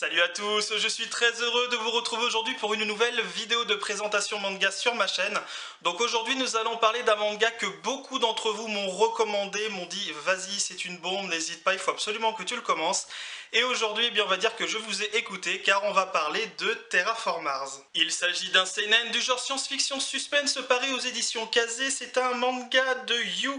Salut à tous, je suis très heureux de vous retrouver aujourd'hui pour une nouvelle vidéo de présentation manga sur ma chaîne. Donc aujourd'hui nous allons parler d'un manga que beaucoup d'entre vous m'ont recommandé, m'ont dit vas-y c'est une bombe, n'hésite pas, il faut absolument que tu le commences. Et aujourd'hui eh bien on va dire que je vous ai écouté car on va parler de Terraform Mars. Il s'agit d'un seinen du genre science-fiction suspense paru aux éditions Kazé. C'est un manga de Yu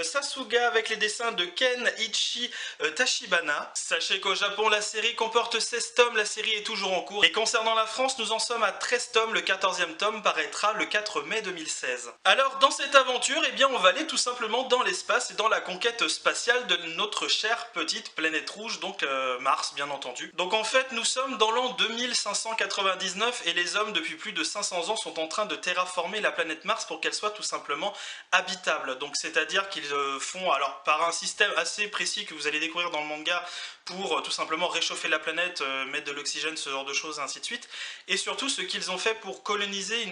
Sasuga avec les dessins de Ken Ichi Tachibana. Sachez qu'au Japon la série comporte 16 tomes, la série est toujours en cours. Et concernant la France, nous en sommes à 13 tomes, le 14e tome paraîtra le 4 mai 2016. Alors dans cette aventure, eh bien on va aller tout simplement dans l'espace et dans la conquête spatiale de notre chère petite planète rouge, donc Mars bien entendu. Donc en fait nous sommes dans l'an 2599 et les hommes depuis plus de 500 ans sont en train de terraformer la planète Mars pour qu'elle soit tout simplement habitable. Donc c'est-à-dire qu'ils font, alors par un système assez précis que vous allez découvrir dans le manga, pour tout simplement réchauffer la planète, mettre de l'oxygène, ce genre de choses, ainsi de suite. Et surtout ce qu'ils ont fait pour coloniser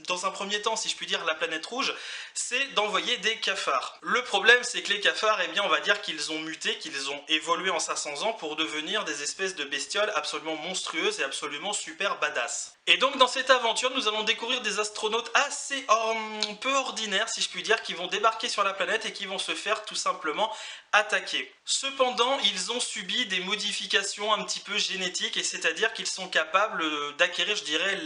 dans un premier temps, si je puis dire, la planète rouge, c'est d'envoyer des cafards. Le problème, c'est que les cafards, eh bien, on va dire qu'ils ont muté, qu'ils ont évolué en 500 ans pour devenir des espèces de bestioles absolument monstrueuses et absolument super badass. Et donc dans cette aventure, nous allons découvrir des astronautes assez peu ordinaires, si je puis dire, qui vont débarquer sur la planète et qui vont se faire tout simplement attaquer. Cependant, ils ont subi des modifications un petit peu génétiques, et c'est-à-dire qu'ils sont capables d'acquérir, je dirais,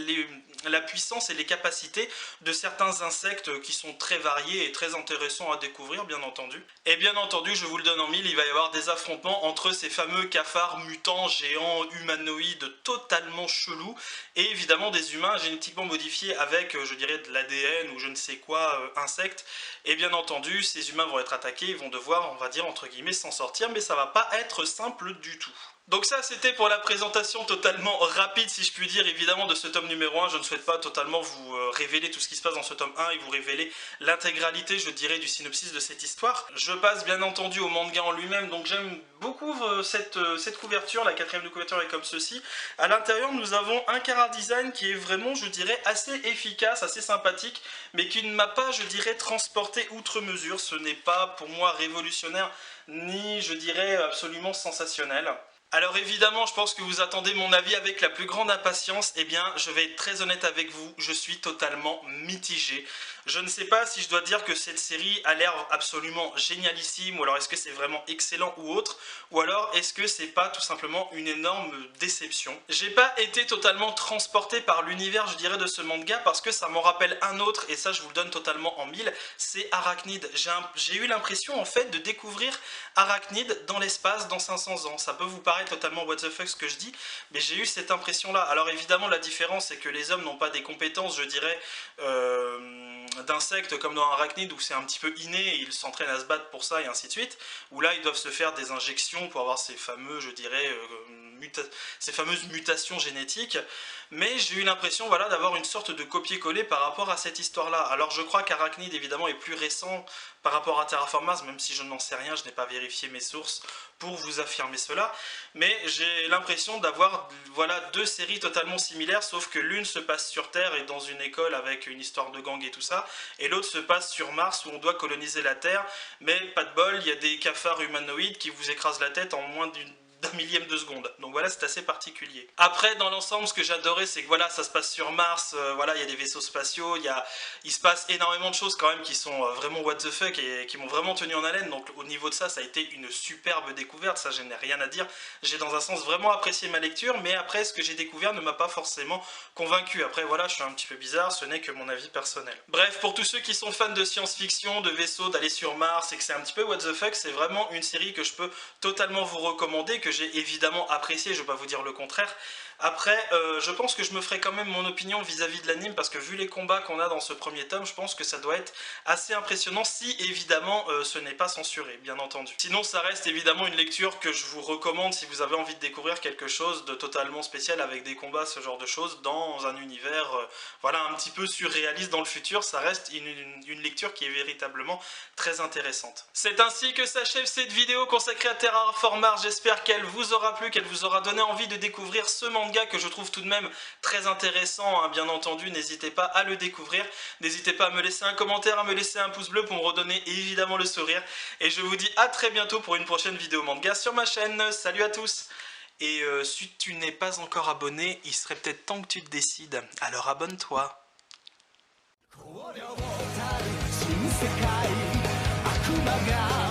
la puissance et les capacités de certains insectes qui sont très variés et très intéressants à découvrir, bien entendu. Et bien entendu, je vous le donne en mille, il va y avoir des affrontements entre ces fameux cafards mutants, géants, humanoïdes, totalement chelous, et évidemment des humains génétiquement modifiés avec, je dirais, de l'ADN ou je ne sais quoi, insectes. Et bien entendu, ces humains vont être attaqués, ils vont devoir, on va dire, entre guillemets, s'en sortir, mais ça va pas être simple du tout. Donc ça c'était pour la présentation totalement rapide, si je puis dire, évidemment, de ce tome numéro 1. Je ne souhaite pas totalement vous révéler tout ce qui se passe dans ce tome 1 et vous révéler l'intégralité, je dirais, du synopsis de cette histoire. Je passe bien entendu au manga en lui-même, donc j'aime beaucoup cette couverture. La quatrième de couverture est comme ceci. À l'intérieur nous avons un chara design qui est vraiment, je dirais, assez efficace, assez sympathique, mais qui ne m'a pas, je dirais, transporté outre mesure. Ce n'est pas pour moi révolutionnaire, ni, je dirais, absolument sensationnel. Alors évidemment, je pense que vous attendez mon avis avec la plus grande impatience. Eh bien, je vais être très honnête avec vous, je suis totalement mitigé. Je ne sais pas si je dois dire que cette série a l'air absolument génialissime, ou alors est-ce que c'est vraiment excellent ou autre, ou alors est-ce que c'est pas tout simplement une énorme déception. J'ai pas été totalement transporté par l'univers, je dirais, de ce manga, parce que ça m'en rappelle un autre, et ça je vous le donne totalement en mille, c'est Arachnid. J'ai eu l'impression en fait de découvrir Arachnid dans l'espace dans 500 ans. Ça peut vous paraître totalement what the fuck ce que je dis, mais j'ai eu cette impression là. Alors évidemment la différence c'est que les hommes n'ont pas des compétences, je dirais, d'insectes comme dans Arachnid où c'est un petit peu inné et ils s'entraînent à se battre pour ça et ainsi de suite, où là ils doivent se faire des injections pour avoir ces fameux, je dirais, ces fameuses mutations génétiques. Mais j'ai eu l'impression, voilà, d'avoir une sorte de copier-coller par rapport à cette histoire là. Alors je crois qu'Arachnid évidemment est plus récent par rapport à Terraform Mars, même si je n'en sais rien, je n'ai pas vérifié mes sources pour vous affirmer cela, mais j'ai l'impression d'avoir, voilà, deux séries totalement similaires, sauf que l'une se passe sur Terre et dans une école avec une histoire de gang et tout ça, et l'autre se passe sur Mars où on doit coloniser la Terre, mais pas de bol, il y a des cafards humanoïdes qui vous écrasent la tête en moins d'un millième de seconde. Donc voilà, c'est assez particulier. Après, dans l'ensemble, ce que j'adorais, c'est que voilà, ça se passe sur Mars, voilà, il y a des vaisseaux spatiaux, il se passe énormément de choses quand même qui sont vraiment what the fuck et qui m'ont vraiment tenu en haleine. Donc au niveau de ça, ça a été une superbe découverte, ça je n'ai rien à dire. J'ai dans un sens vraiment apprécié ma lecture, mais après, ce que j'ai découvert ne m'a pas forcément convaincu. Après voilà, je suis un petit peu bizarre, ce n'est que mon avis personnel. Bref, pour tous ceux qui sont fans de science-fiction, de vaisseaux, d'aller sur Mars et que c'est un petit peu what the fuck, c'est vraiment une série que je peux totalement vous recommander, que j'ai évidemment apprécié, je ne vais pas vous dire le contraire. Après, je pense que je me ferai quand même mon opinion vis-à-vis de l'anime, parce que vu les combats qu'on a dans ce premier tome, je pense que ça doit être assez impressionnant, si évidemment ce n'est pas censuré, bien entendu. Sinon, ça reste évidemment une lecture que je vous recommande si vous avez envie de découvrir quelque chose de totalement spécial avec des combats, ce genre de choses, dans un univers voilà, un petit peu surréaliste dans le futur. Ça reste une lecture qui est véritablement très intéressante. C'est ainsi que s'achève cette vidéo consacrée à Terraform Mars. J'espère qu'elle vous aura plu, qu'elle vous aura donné envie de découvrir ce manga que je trouve tout de même très intéressant, hein, bien entendu. N'hésitez pas à le découvrir, n'hésitez pas à me laisser un commentaire, à me laisser un pouce bleu pour me redonner évidemment le sourire, et je vous dis à très bientôt pour une prochaine vidéo manga sur ma chaîne. Salut à tous Et si tu n'es pas encore abonné, il serait peut-être temps que tu te décides. Alors abonne-toi. 新世界悪魔が